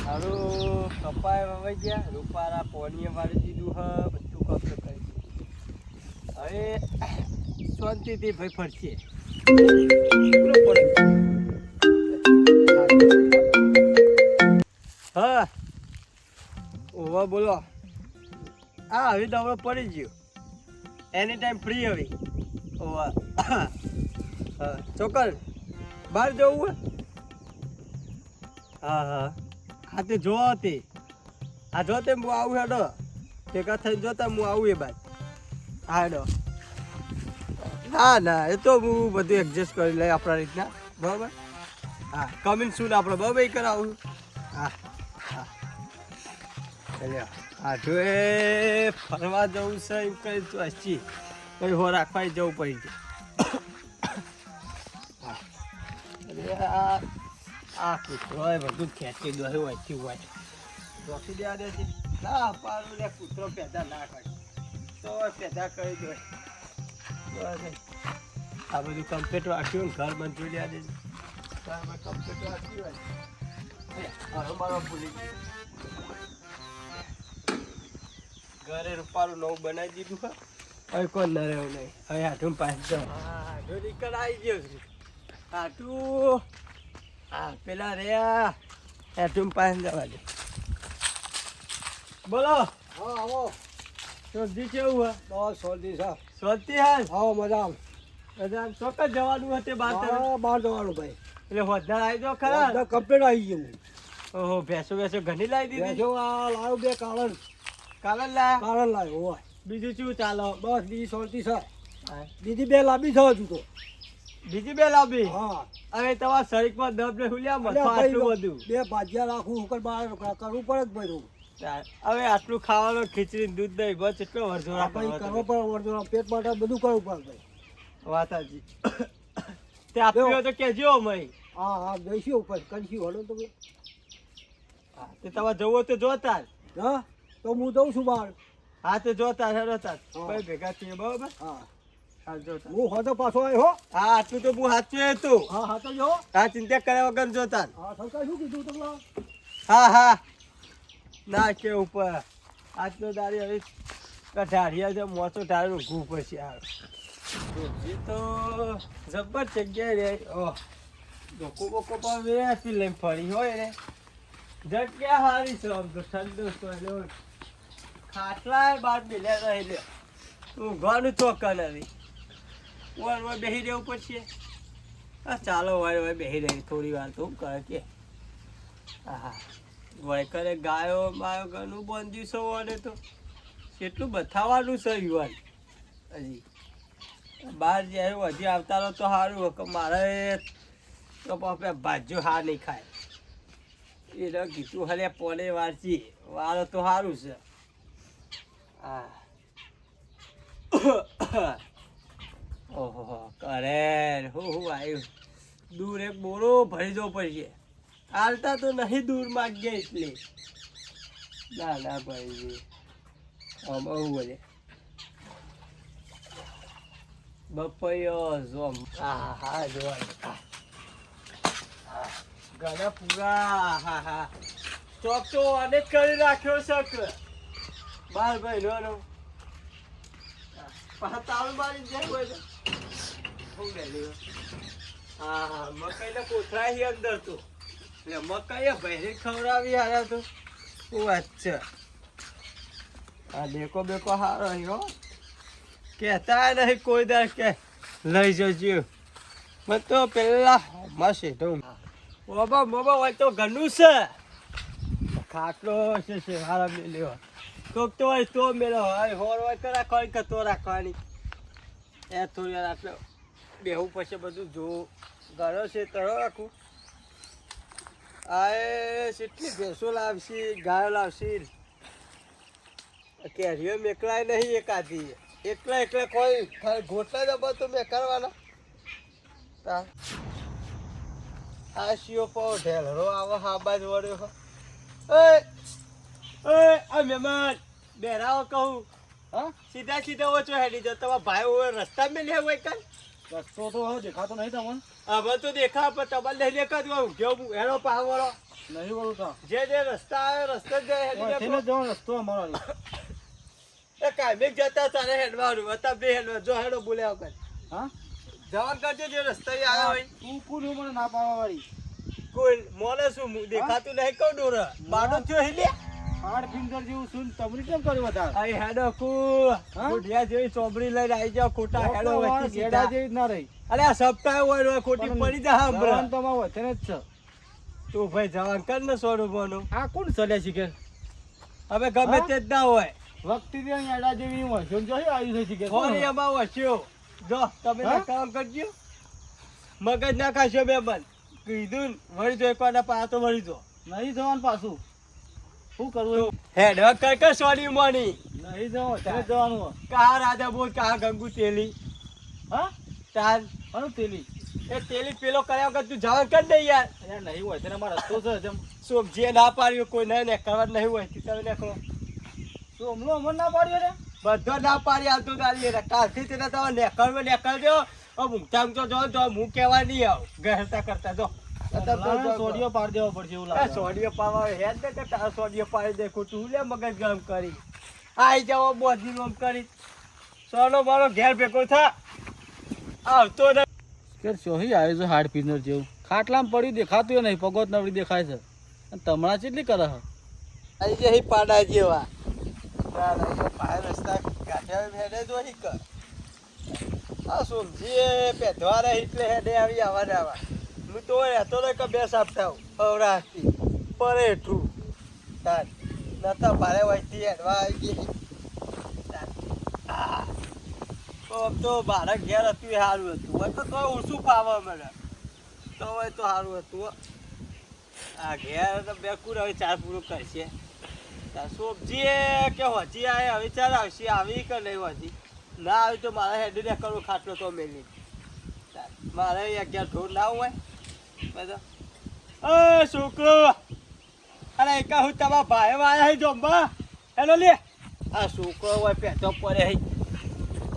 હારું કપાય વવાઈ ગયા રૂપારા પોણીએ વાળી દીધું હ બધું કપ કરી દીધું હવે શાંતિથી ભાઈ ફરશે હા ઓવા બોલો હા હવે દવડો પડી ગયો એની ટાઈમ ફ્રી હવે ઓવા હા ચોકલ બહાર જવું હા હા હા તે જો તે આ જો તે હું આવું હેડો ભેગા થઈને જોતા હું આવું એ બાદ હા હેડો ના ના એ તો હું બધું એડજસ્ટ કરી લઈ આપણા રીતના બરાબર હા કમિંગ સૂન આપણે બરાબર કરાવું હા હા ચાલ્યો હા જો એ ફરવા જવું છે એમ કઈ તો હસી કઈ હો રાખવા જવું પડી ગયું આ કૂતરો બધું ખેંચી દો હોયથી હોય ડોકી દેવા દે છે ના પાડું લે કૂતરો પેદા ના કરે તો પેદા કરી દો આ બધું કમ્પ્લીટ રાખ્યું ને ઘર બંધ જોઈ દે ઘરમાં કમ્પ્લીટ રાખ્યું હોય મારો ભૂલી ગયું ઘરે રૂપારું નવું બનાવી દીધું હા હવે કોણ ન રહ્યું નહીં હવે હાથું પાછી જાઓ હા હાથું નીકળ આવી ગયો છે હાથું હા પેલા રહ્યા હાથું પાછી જવા દે બોલો હા આવો શોધી કેવું હે બસ શોધી છે શોધતી હાલ આવો મજા બધા ચોક્કસ જવાનું હશે બહાર બહાર જવાનું ભાઈ એટલે હોદ્દાર આવી જાઓ ખરા કમ્પ્લીટ આવી ગયું ઓહો ભેંસો ઘણી લાવી દીધી બેસો આ લાવ્યો બે કાળન લાવ્યો હોય બીજું શું ચાલો બસ બીજી શોધી છે બીજી બે લાંબી છે હજુ તો બીજી બે લાવી હા હવે તમારા શરીરમાં દબ ને હુલ્યા મથો આટલું બધું બે ભાજ્યા રાખું ઉપર બહાર કરવું પડે જ ભાઈ હવે આટલું ખાવાનું ખીચડી દૂધ દહીં બસ એટલો વર્ષો કરવો પડે વર્જો પેટ માટે બધું કરવું પડે ભાઈ વાત સાચી તે આપ્યો તો કેજો મય હા હા જઈશું ઉપર કરીશું હલો તો તે તમારે જવું તો જોતા હા તો હું જઉં છું બહાર હા તે જોતા હેડો તાર ભાઈ ભેગા થઈએ બરોબર હા જોતા હું હોતો પાછો આવ્યો હો હા આટલું તો હું સાચું હતું હા હા તો જો હા ચિંતા કર્યા વગર જોતા હા સરકાર શું કીધું તમને હા હા ના કે ઉપર આટલો દારી હવે ઢાળિયા છે મોટો ઢાળું ઘૂ પછી આવે એ તો જબર જગ્યાએ રે લોકો બોકો પણ વેચી લઈને ફરી હોય ને જગ્યા સારી છે આમ તો ઠંડુ તો ખાટલા બાર બેલ્યા રહે ઊંઘવાનું ચોકન આવી ઓર બેસી રહેવું પછી હા ચાલો હોય બેસી રહી થોડી વાર તો શું કરે કે હા વય કરે ગાયો બાયો ઘરનું બંધ્યું છે અને તો કેટલું બતાવવાનું છે યુવાન હજી બહાર જાય હજી આવતા રહો તો સારું કે મારે તો ભાજ્યો હા નહીં ખાય એને કીધું હલે પોને વાંચી વાળો તો સારું છે હા ઓહો કરે હું આવ્યું દૂર એક બોરો ભરી જવો પડશે હાલતા તો નહીં દૂર માગીએ એટલે ના ના ભાઈ બહુ બોલે બપૈયો જોમ હા હા જોવા ઘણા પૂરા હા હા ચોક તો અનેક કરી રાખ્યો છે બાર ભાઈ નો તાળું મારી જાય હોય હા હા મકાઈ ના કોથળા અંદર તો એટલે મકાઈ ભાઈ ખવડાવી આવ્યા તો શું વાત છે આ બેકો બેકો સારો હો કહેતા નહીં કોઈ દર કે લઈ જજો મને તો પેલા મસ્ત તો બાબા બાબા હોય તો ઘરનું છે ખાટલો છે હારા મેલ્યો કોક તો હોય તો મેળો હોય હોર હોય તો રાખવાની કે તો રાખવાની એ થોડી વાર આટલો બેહું પછી બધું જોવું ઘરો છે તરો રાખું આ કેટલી ભેંસો લાવશે ગાયો લાવશે કેરીઓ મેકલાય નહીં એકાદી એકલા કોઈ ગોટલા દબા તો મેં કરવાના આ શિયો પાવ ઢેલરો આવો હાબાજ વળ્યો આ મહેમાન બેરાવો કહું હા સીધા સીધા ઓછો હેડી જાવ તમારા ભાઈ હોય રસ્તા મેં લે હોય કાલ રસ્તો તો દેખાતો નહીં તમને હવે તો દેખા પણ તમારે લઈ લે કદ કેવો એનો પાવરો નહીં બોલતા જે રસ્તા આવે રસ્તો જ જાય હેડી થઈને દેખો. જવાનો રસ્તો અમારો નહીં. એ કાયમિક જતા તારે હેડવાનું હતા બે હેડવા જો હેડો બોલ્યા વગર હા જવાન કરજો જે રસ્તા આવ્યો હોય તું કોણ મને ના પાડવા વાળી કોઈ મોને શું દેખાતું નહીં કહું ડોર બાડો થયો હિલે હાડ ફિંગર જેવું શું તમને કેમ કર્યું વધારે આઈ હેડો કુ હા? ગુડિયા જેવી ચોબડી લઈને આવી જાવ ખોટા હેડો વચ્ચે ગેડા સીધા. જેવી જ ના રહી અરે આ સપ્તાહ હોય ખોટી પડી જા જવાન હમણાં તો અમારા વચ્ચે જ છે તું ભાઈ જવાન કર ને સોનું બોનું આ કોણ ચલ્યા શીખે હવે ગમે હા? તે જ ના હોય વખતી ત્યાં ગેડા જેવી હોય શું જોઈ આવી છે શીખે ફોન એમાં વચ્યો જો તમે હા? ના કામ કરજો મગજ ના ખાશો બે બંધ કીધું ને, વળી જો એકવાર પા તો વળી જો નહીં જવાનું પાછું શું કરવું હેડ કર કર સોની મોની નહીં જવાનું ત્યારે જવાનું હોય. કા રાજા બોલ કા ગંગુ તેલી હા ચાલ અરે તેલી એ તેલી પેલો કર્યા વગર તું જવાન કર દે યાર અરે નહીં હોય તેને મારા રસ્તો છે જેમ સોબજી ના પાડ્યો કોઈ નહીં ને કરવા નહીં હોય તી તમે નીકળો તું હમણાં અમર ના પાડ્યો રે બધો ના પાડી આવતું તારી રે કાલથી તેને તમે નીકળજો ઊંઘતા ઊંઘતો જો તો હું કહેવા નહીં આવ ગહેરતા કરતા જો સોડિયો પાડી દેવો પડશે એવું એ લાગે સોડિયો પાવા હેડ દે કે તારો સોડિયો પાડી દે ખોટું લે મગજ ગરમ કરી આઈ જાવ બોધી રોમ કરી સોનો મારો ઘેર ભેગો થા આવતો ને કે સોહી આવ્યો છે હાડ પીનર જેવું ખાટલામાં પડ્યું દેખાતું ય નહીં પગોત નવડી દેખાય છે અને તમણા ચેટલી કરે છે આઈ જે હી પાડા જેવા ના ના એ પાય રસ્તા ગાઠ્યા હેડે જો હી કર આ સોમજી પેધવા રહી એટલે હેડે આવી આવા ને આવા હું તો રહેતો ને કે બે સાપતા અવરાથી પરે હેઠું તાર નતા ભારે વહીથી હેડવા આવી ગઈ તો આમ તો બાળક ઘેર હતું એ સારું હતું હોય તો તોય ઓછું ફાવે મને તો હોય તો સારું હતું હો. આ ઘેર તો બે કુર હવે ચાર પૂરું કરશે સોબજી કે હોજી આવે હવે ચાલ આવશે આવી કે નહીં હોજી ના આવી તો મારે હેડી ને કરવું ખાટલો તો મેલી મારે અગિયાર ઢોર ના હોય બધો એ છોકરો અરે કહું તમારા ભાઈ વાળા હે જોંબા હેલો લે આ છોકરો હોય પેટો પડે હે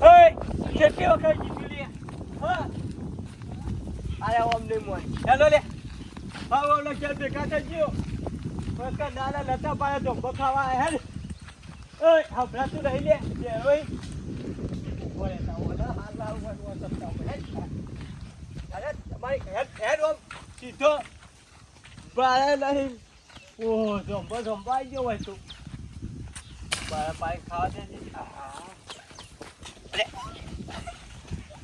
ઓય કેટલી વખત જીતી લે હા અરે ઓમ નહીં મોય હેલો લે હા ઓલો કે ભેગા થઈ ગયો બકા નાના નતા પાડે તો બખાવા હે ઓય હબરાતું રહી લે જે ઓય ઓય તા ઓલા હાલા ઉપર ઓ સત્તા ઉપર હે અરે તમારી હેડ ઓમ સીધો બારે નહીં ઓહો જંબો જંબાઈ ગયો હોય તું બારે પાઈ ખાવા દે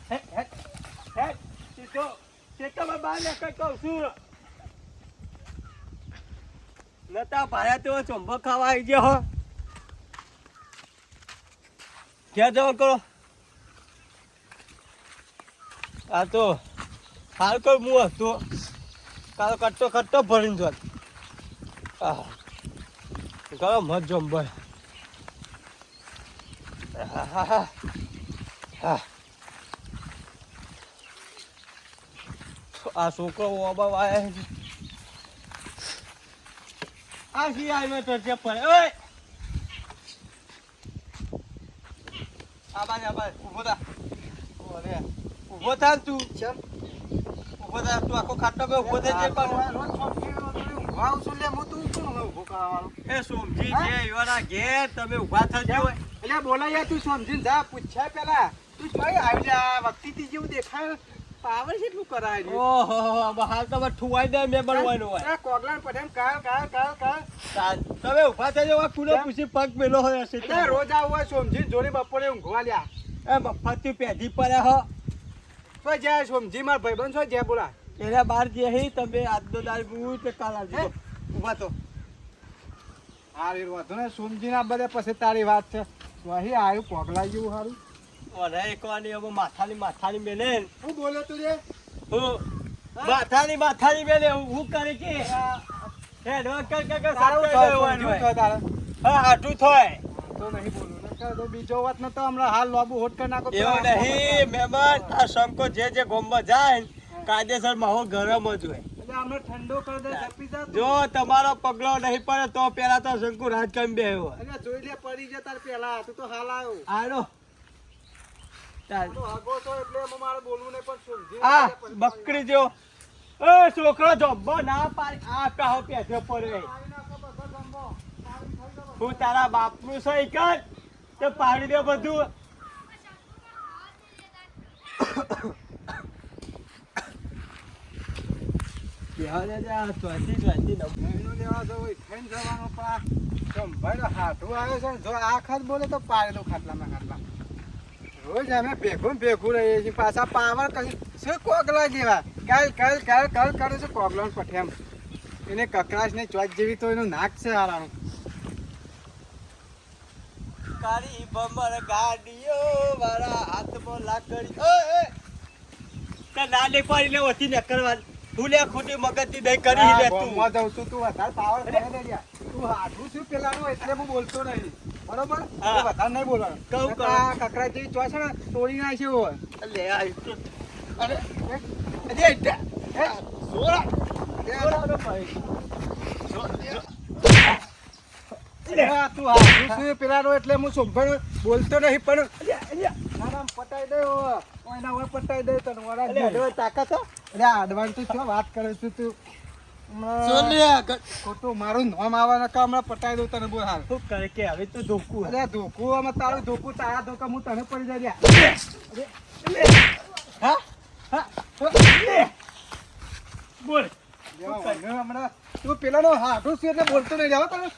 અરે હેડ સીધો ચેતમાં બહાર નીકળ કહું છું નતા ભારે તો ચંબો ખાવા આવી ગયો હો ક્યાં જવા કરો આ તો હાલ કોઈ મું હતો કાલો કટ્ટો કટ્ટો ભરીને જોત ગયો મત જંબો આ છોકરો ઓબા આવ્યા છે આ સી આવ્યો તો છે પડે ઓય આબાજ ઊભો થા ઓરે ઊભો થા તું ચમ ઊભો થા તું આખો ખાટલો બે ઊભો થઈ જે પણ વાવ સુન લે મો તું કોણ ઊભો કરવાનો એ સોમજી જે ઈવાના ઘેર તમે ઊભા થજો એટલે બોલાયા તું સમજીને જા પૂછ્યા પેલા તું જોઈ આવી જા વખતીથી જેવું દેખાય પાવર કેટલું કરાય છે ઓહો હાલ તો ઠુવાઈ દે મે બનવાનું હોય આ કોગલાન પડેમ કાલ તમે ઊભા થજો આ કુનો પૂછી પગ મેલો હોય હશે એટલે રોજ આવું હોય સમજીને જોડી બપોરે ઊંઘવા લ્યા એ મફતી પેઢી પડે હો તો જાય સમજી માર ભાઈબંધ છો જ્યાં બોલા એના બાર જે હી તમે આજનો દાળ બું તે કાલ આવજો ઊભા તો હારી વાંધો ને સમજીના બધે પછી તારી વાત છે વહી આવ્યું કોગલા જેવું સારું ઓરે એકવાની હવે માથાની મેલે શું બોલ્યો તું રે હું માથાની મેલે હું કરે કે હે નો કર તારું સારું તો તારે હા આટું થોય તો નહીં બોલું નકર તો બીજો વાત ન તો હમણાં હાલ લોબુ હોટ કરી નાખો એવું નહીં મહેમાન આ શંકો જે ગોમમાં જાય ને કાયદેસર માહોલ ગરમ જ હોય એટલે હમણાં ઠંડો કરી દે જપી જા તું. જો તમારો પગલો નહીં પડે તો પેલા તો શંકુ રાજકામ બે એટલે જોઈ લે પડી જાય તાર પેલા તું તો હાલ આવ્યો આનો તો આગો છો એટલે એમાં મારે બોલવું નહીં, પણ સમજી આ બકરી જો એ છોકરો જબ્બો ના પાડી આ કહો પેજો પડે હું તારા બાપનું સહી કર તો પાડી દે બધું મહિનો લેવા જવું હોય, ખાઈને જવાનું પા ભાઈ હાથું આવે છે ને, જો આખા જ બોલે તો પાડે દો ખાટલામાં ખાટલા. રોજ અમે ભેગું ને ભેગું રહીએ છીએ, પાછા પાવર કરી શું કોગલા જેવા કાલ કરે છે કોગલો પઠેમ. એને કકડાશ ને ચોચ જેવી તો એનું નાક છે હારાનું. કાળી બમર ગાડીઓ વાળા હાથમાં લાકડી તે નાની પાડીને ઓછી ન કરવાની ભૂલે ખોટી મગજથી દઈ કરી લે તું ગામમાં જાઉં છું, તું વધારે પાવર કરે ને યાર. તું હાથું છું પેલાનું એટલે હું બોલતો નહીં, બરોબર? હા. તું વધારે નહીં બોલવાનું. કહું નકર આ કકડા જેવી ચોચ છે ને તોડી નાખ્યો હોય. લે આ તો અરે અરે એટા હે? સોરા સોરાનો ભાઈ હા, તું હાથું છું પેલાનું એટલે હું સોંભાઈ બોલતો નહીં, પણ ના પટાઈ દે કોઈના હોય પટાઈ દે તને વરા અરે અડવા તાકાત અરે આડવાન તું શું વાત કરે છે તું? હમણાં સોલિયા ખોટું મારું નામ આવવાના કામ હમણાં પટાઈ દઉં તને બોલ હાલ. શું કરે કે હવે તો ધોકું અરે ધોકું આમાં તારું ધોકું તારા ધોકા હું તને પડી જાય. હા હા બોલ હમણાં તું પેલાનો હાથું છે એટલે બોલતો નહીં જાવ તને.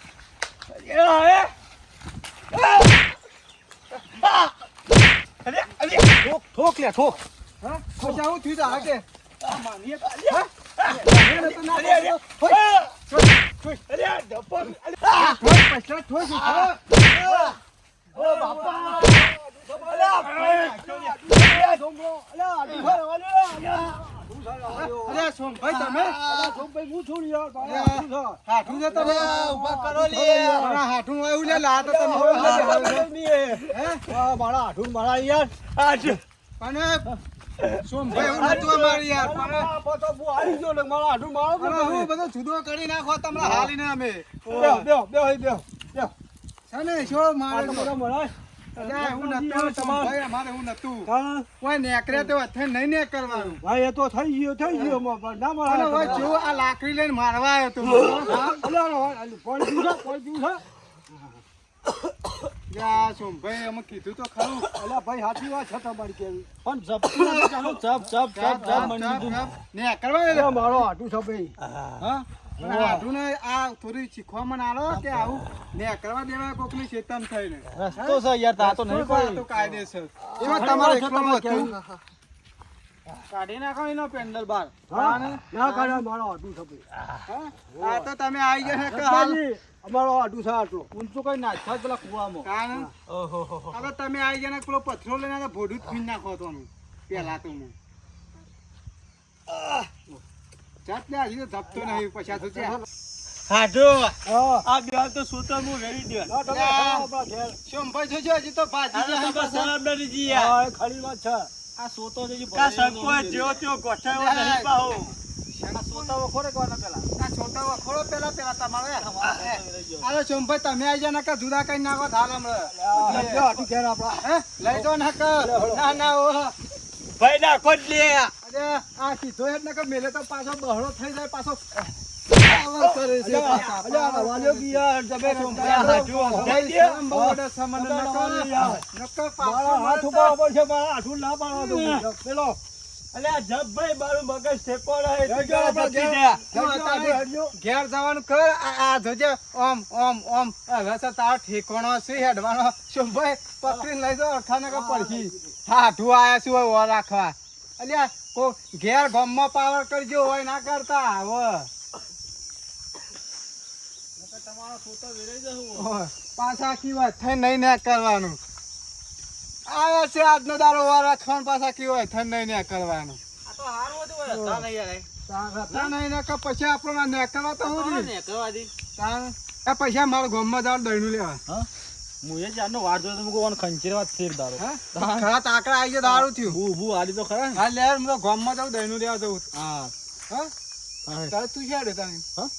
એ હવે અરે અરે ઠોક લે ઠોક. હા પછી આવું થયું તો હાકે માનીએ હા? અરે સોમભાઈ તમે હાથું છે તમે ઉભા કરો લે મારા હાથું આવ્યું લે લા તો તમે મારા હાથું મારા યાર આજ અને સોમભાઈ એવું નતું અમારે યાર પણ મારા હાથું મારો અને હું બધો જુદો કરી નાખો તમને હાલીને અમે છે ને શું મારે અરે એવું નતું સોમભાઈ અમારે એવું નતું કોઈ નેકરે તો અથે નહીં ને કરવાનું ભાઈ એ તો થઈ ગયો ના અને હવે જો આ લાકડી લઈને મારવા આવ્યો તું યા સોમભાઈ અમે કીધું તો ખરું ભાઈ સાચી વાત છે તમારી કેવી પણ ને કરવા મારો હાટું છે ભાઈ હા આટલું ને આ થોડી શીખવામાં આલો કે આવું ને કરવા દેવા કોકની ચેતન થઈને રસ્તો છે યાર તા તો નહીં આ તો કાયદેસર એમાં તમારે એકલાનું હતું. કાઢી નાખો એનો પેન્ડલ બાર ના કાઢા મારો હાટું છે ભાઈ હા? આ તો તમે આવી ગયા કે હાલ અમારો હાટું છે આટલો ઊંચું કઈ નાખ્યા પેલા કુવામાં કાન આ તો તમે આવી ગયા ને પેલો પથરો લઈને આ ભોડું જ ફીન નાખો તો પેલા તો હું જાતને હજી તો ધપતો નહીં પછી તો છે હાટો આ બે તો સૂતો હું વેરી દે સોમભાઈ જોજો હજી તો ભાજી છે સલામ નરી જી યાર ખરી વાત છે આ સૂતો જે કા સંકો જેવો તેવો ગોઠાયો નહીં પાહો આ સૂતો વખોરે કોના પેલા આ છોટા વખોડો પેલા તમારે અરે સોમભાઈ તમે આવી જા નકા જુદા કઈ નાખો થાલ હમણાં હાટું ઘેર આપડા હે લઈ જો ના ના ઓ ભાઈ ના ખોદ લે અરે આ સીધો હેડ નકા મેલે તો પાછો બહળો થઈ જાય પાછો કરે છે પાછા વાલ્યો યાર જબે હાથ ઉપર પડશે મારા હાથું ના પાડવા દો પેલો અલે આ જબભાઈ મારું મગજ ઠેકોડે ઘેર જવાનું કર આ જોજે ઓમ ઓમ ઓમ હવે તો તારો ઠેકોણો છે હેડવાનો સોમભાઈ પકડીને લઈ જાઓ અઠાને પડખી હાથું આયા શું હોય ઓ રાખવા અલ્યા કો ઘેર ગમમાં પાવર કરજો હોય ના કરતા હવે તમારો સોતો વેરાઈ જવું પાછા કી વાત થઈ નહીં ને કરવાનું આયા છે આજનો દારો વાર રાખવાનું પાછા કી હોય થઈ નહીં ને કરવાનું આ તો હારું હતું હતા નહીં યાર ના નહીં ને કે પછી આપણને ને કરવા તો હું ને કવાદી એ પૈસા મારા ગામમાં જાવ દહીનું લેવા હા મુએ જાનો વાર જો તો કોણ ખંચેર વાત શેર દારો હા ખરા તાકડા આવી ગયા દારૂ થયું બુ આલી તો ખરા હા લે હું ગામમાં જાવ દહીનું લેવા જવું હા હા હા તારે તું ક્યાં રહેતા હા